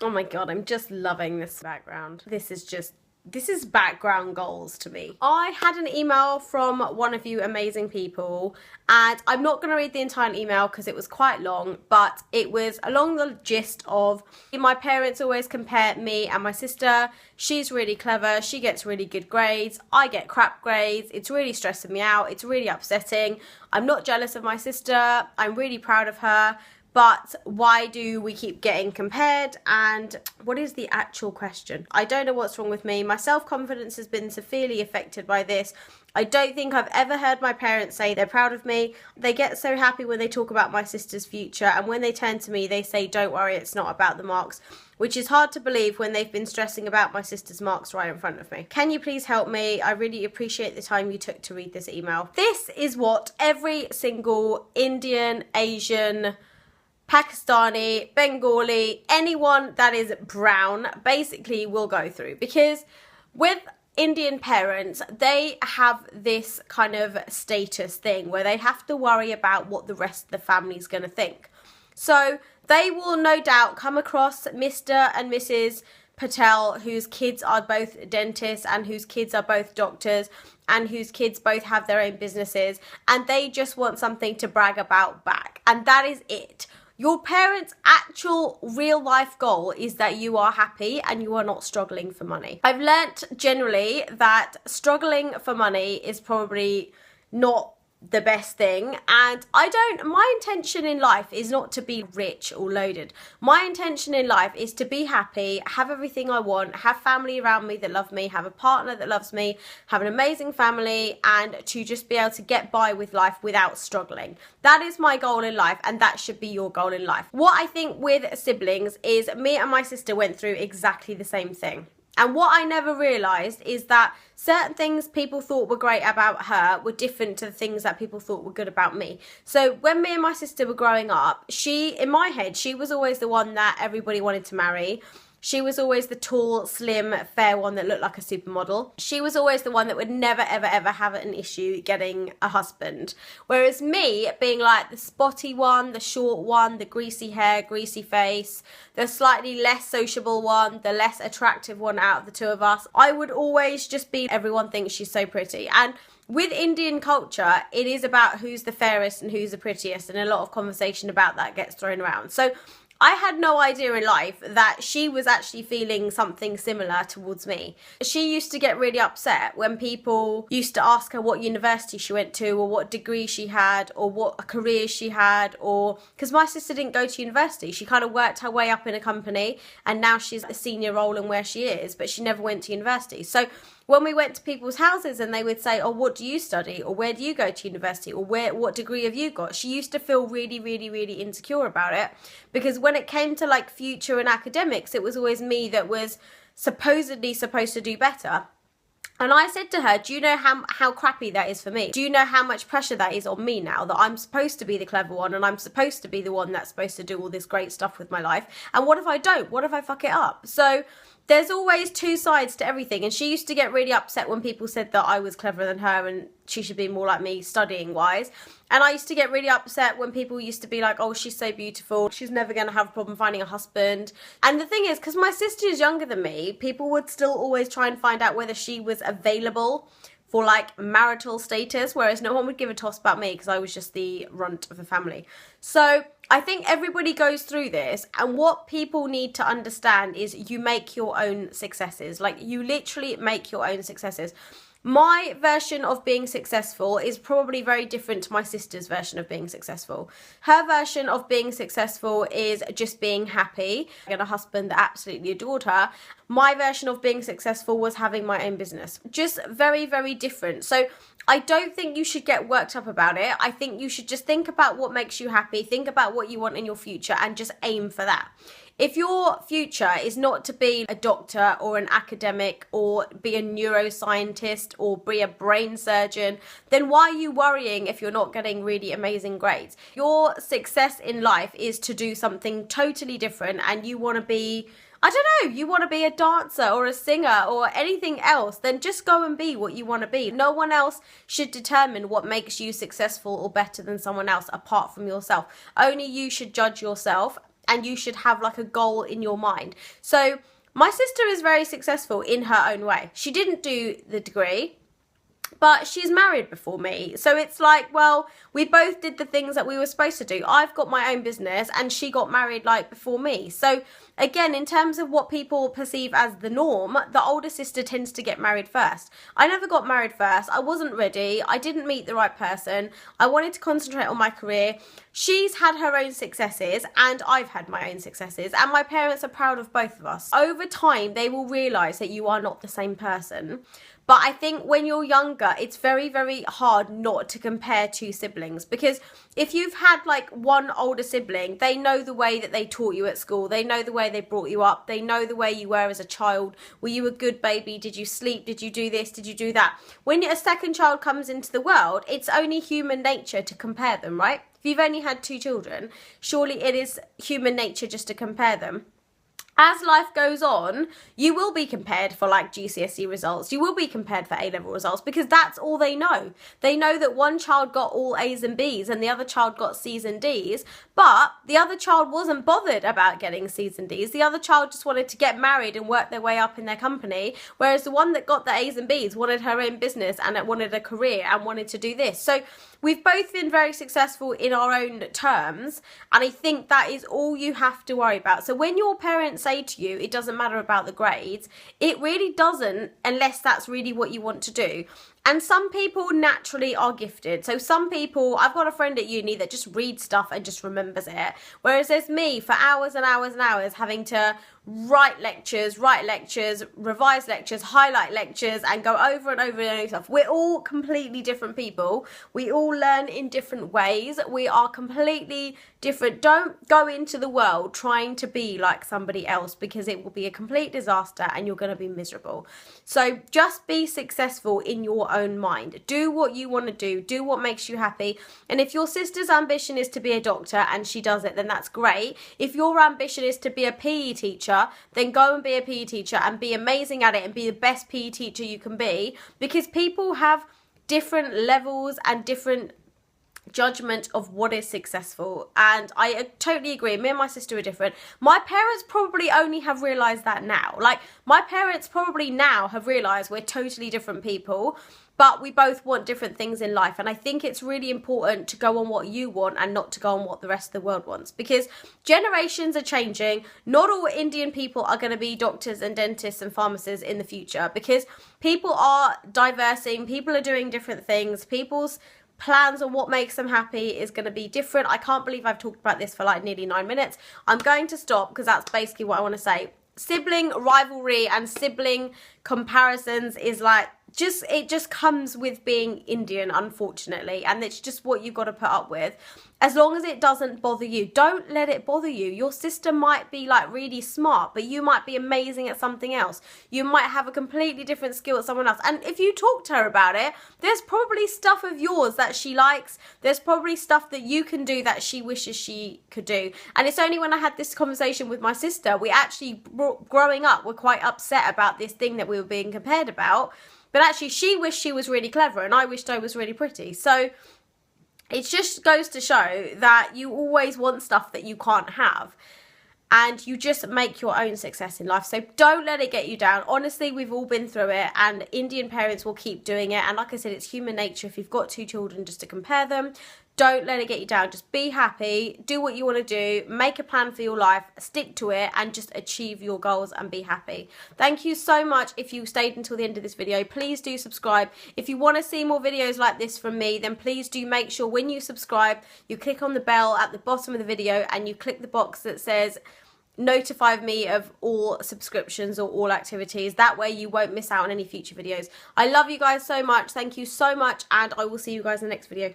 Oh my God, I'm just loving this background. This is background goals to me. I had an email from one of you amazing people, and I'm not going to read the entire email because it was quite long, but it was along the gist of my parents always compare me and my sister. She's really clever, she gets really good grades, I get crap grades. It's really stressing me out, it's really upsetting. I'm not jealous of my sister, I'm really proud of her. But why do we keep getting compared? And what is the actual question? I don't know what's wrong with me. My self-confidence has been severely affected by this. I don't think I've ever heard my parents say they're proud of me. They get so happy when they talk about my sister's future, and when they turn to me, they say, don't worry, it's not about the marks, which is hard to believe when they've been stressing about my sister's marks right in front of me. Can you please help me? I really appreciate the time you took to read this email. This is what every single Indian, Asian, Pakistani, Bengali, anyone that is brown basically will go through, because with Indian parents, they have this kind of status thing where they have to worry about what the rest of the family is going to think. So they will no doubt come across Mr. and Mrs. Patel, whose kids are both dentists and whose kids are both doctors and whose kids both have their own businesses, and they just want something to brag about back, and that is it. Your parents' actual real life goal is that you are happy and you are not struggling for money. I've learnt generally that struggling for money is probably not the best thing, and my intention in life is not to be rich or loaded. My intention in life is to be happy, have everything I want, have family around me that love me, have a partner that loves me, have an amazing family, and to just be able to get by with life without struggling. That is my goal in life, and that should be your goal in life. What I think with siblings is me and my sister went through exactly the same thing. And what I never realised is that certain things people thought were great about her were different to the things that people thought were good about me. So when me and my sister were growing up, in my head, she was always the one that everybody wanted to marry. She was always the tall, slim, fair one that looked like a supermodel. She was always the one that would never, ever, ever have an issue getting a husband. Whereas me, being like the spotty one, the short one, the greasy hair, greasy face, the slightly less sociable one, the less attractive one out of the two of us, I would always just be, everyone thinks she's so pretty. And with Indian culture, it is about who's the fairest and who's the prettiest, and a lot of conversation about that gets thrown around. So I had no idea in life that she was actually feeling something similar towards me. She used to get really upset when people used to ask her what university she went to, or what degree she had, or what career she had, or because my sister didn't go to university. She kind of worked her way up in a company, and now she's a senior role in where she is, but she never went to university. So when we went to people's houses and they would say, oh, what do you study? Or where do you go to university? Or what degree have you got? She used to feel really, really, really insecure about it, because when it came to like future and academics, it was always me that was supposedly supposed to do better. And I said to her, do you know how crappy that is for me? Do you know how much pressure that is on me now, that I'm supposed to be the clever one and I'm supposed to be the one that's supposed to do all this great stuff with my life? And what if I don't? What if I fuck it up? So there's always two sides to everything, and she used to get really upset when people said that I was cleverer than her and she should be more like me studying wise. And I used to get really upset when people used to be like, oh, she's so beautiful, she's never going to have a problem finding a husband. And the thing is, because my sister is younger than me, people would still always try and find out whether she was available for like marital status, whereas no one would give a toss about me because I was just the runt of the family. So I think everybody goes through this, and what people need to understand is you make your own successes. Like, you literally make your own successes. My version of being successful is probably very different to my sister's version of being successful. Her version of being successful is just being happy and a husband that absolutely adored her. My version of being successful was having my own business. Just very, very different. So I don't think you should get worked up about it. I think you should just think about what makes you happy, think about what you want in your future, and just aim for that. If your future is not to be a doctor or an academic or be a neuroscientist or be a brain surgeon, then why are you worrying if you're not getting really amazing grades? Your success in life is to do something totally different, and you want to be, I don't know, you want to be a dancer or a singer or anything else, then just go and be what you want to be. No one else should determine what makes you successful or better than someone else apart from yourself. Only you should judge yourself. and you should have like a goal in your mind. So my sister is very successful in her own way. She didn't do the degree, but she's married before me. So it's like, well, we both did the things that we were supposed to do. I've got my own business and she got married like before me. So again, in terms of what people perceive as the norm, the older sister tends to get married first. I never got married first. I wasn't ready. I didn't meet the right person. I wanted to concentrate on my career. She's had her own successes and I've had my own successes, and my parents are proud of both of us. Over time, they will realise that you are not the same person. But I think when you're younger, it's very, very hard not to compare two siblings, because if you've had like one older sibling, they know the way that they taught you at school. They know the way they brought you up. They know the way you were as a child. Were you a good baby? Did you sleep? Did you do this? Did you do that? When a second child comes into the world, it's only human nature to compare them, right? If you've only had 2 children, surely it is human nature just to compare them. As life goes on, you will be compared for like GCSE results. You will be compared for A-level results, because that's all they know. They know that one child got all A's and B's and the other child got C's and D's, but the other child wasn't bothered about getting C's and D's. The other child just wanted to get married and work their way up in their company, whereas the one that got the A's and B's wanted her own business and wanted a career and wanted to do this. So we've both been very successful in our own terms, and I think that is all you have to worry about. So when your parents say to you, it doesn't matter about the grades, it really doesn't, unless that's really what you want to do. And some people naturally are gifted. So some people, I've got a friend at uni that just reads stuff and just remembers it. Whereas there's me for hours and hours and hours having to write lectures, revise lectures, highlight lectures, and go over and over and over stuff. We're all completely different people. We all learn in different ways. We are completely different. Don't go into the world trying to be like somebody else, because it will be a complete disaster and you're going to be miserable. So just be successful in your own mind. Do what you want to do what makes you happy. And if your sister's ambition is to be a doctor and she does it, then that's great. If your ambition is to be a PE teacher, then go and be a PE teacher and be amazing at it and be the best PE teacher you can be, because people have different levels and different judgment of what is successful. And I totally agree. Me and my sister are different. My parents probably only have realised that now. Like, my parents probably now have realised we're totally different people, but we both want different things in life. And I think it's really important to go on what you want and not to go on what the rest of the world wants, because generations are changing. Not all Indian people are going to be doctors and dentists and pharmacists in the future, because people are diversing, people are doing different things, people's plans on what makes them happy is going to be different. I can't believe I've talked about this for like nearly 9 minutes. I'm going to stop, because that's basically what I want to say. Sibling rivalry and sibling comparisons is like, it just comes with being Indian, unfortunately, and it's just what you've got to put up with. As long as it doesn't bother you, don't let it bother you. Your sister might be like really smart, but you might be amazing at something else. You might have a completely different skill at someone else, and if you talk to her about it, there's probably stuff of yours that she likes. There's probably stuff that you can do that she wishes she could do. And it's only when I had this conversation with my sister, we actually, growing up, were quite upset about this thing that we were being compared about. But actually, she wished she was really clever and I wished I was really pretty. So it just goes to show that you always want stuff that you can't have. And you just make your own success in life. So don't let it get you down. Honestly, we've all been through it, and Indian parents will keep doing it. And like I said, it's human nature if you've got 2 children just to compare them. Don't let it get you down. Just be happy. Do what you want to do. Make a plan for your life. Stick to it and just achieve your goals and be happy. Thank you so much if you stayed until the end of this video. Please do subscribe. If you want to see more videos like this from me, then please do make sure when you subscribe, you click on the bell at the bottom of the video and you click the box that says notify me of all subscriptions or all activities. That way you won't miss out on any future videos. I love you guys so much. Thank you so much, and I will see you guys in the next video.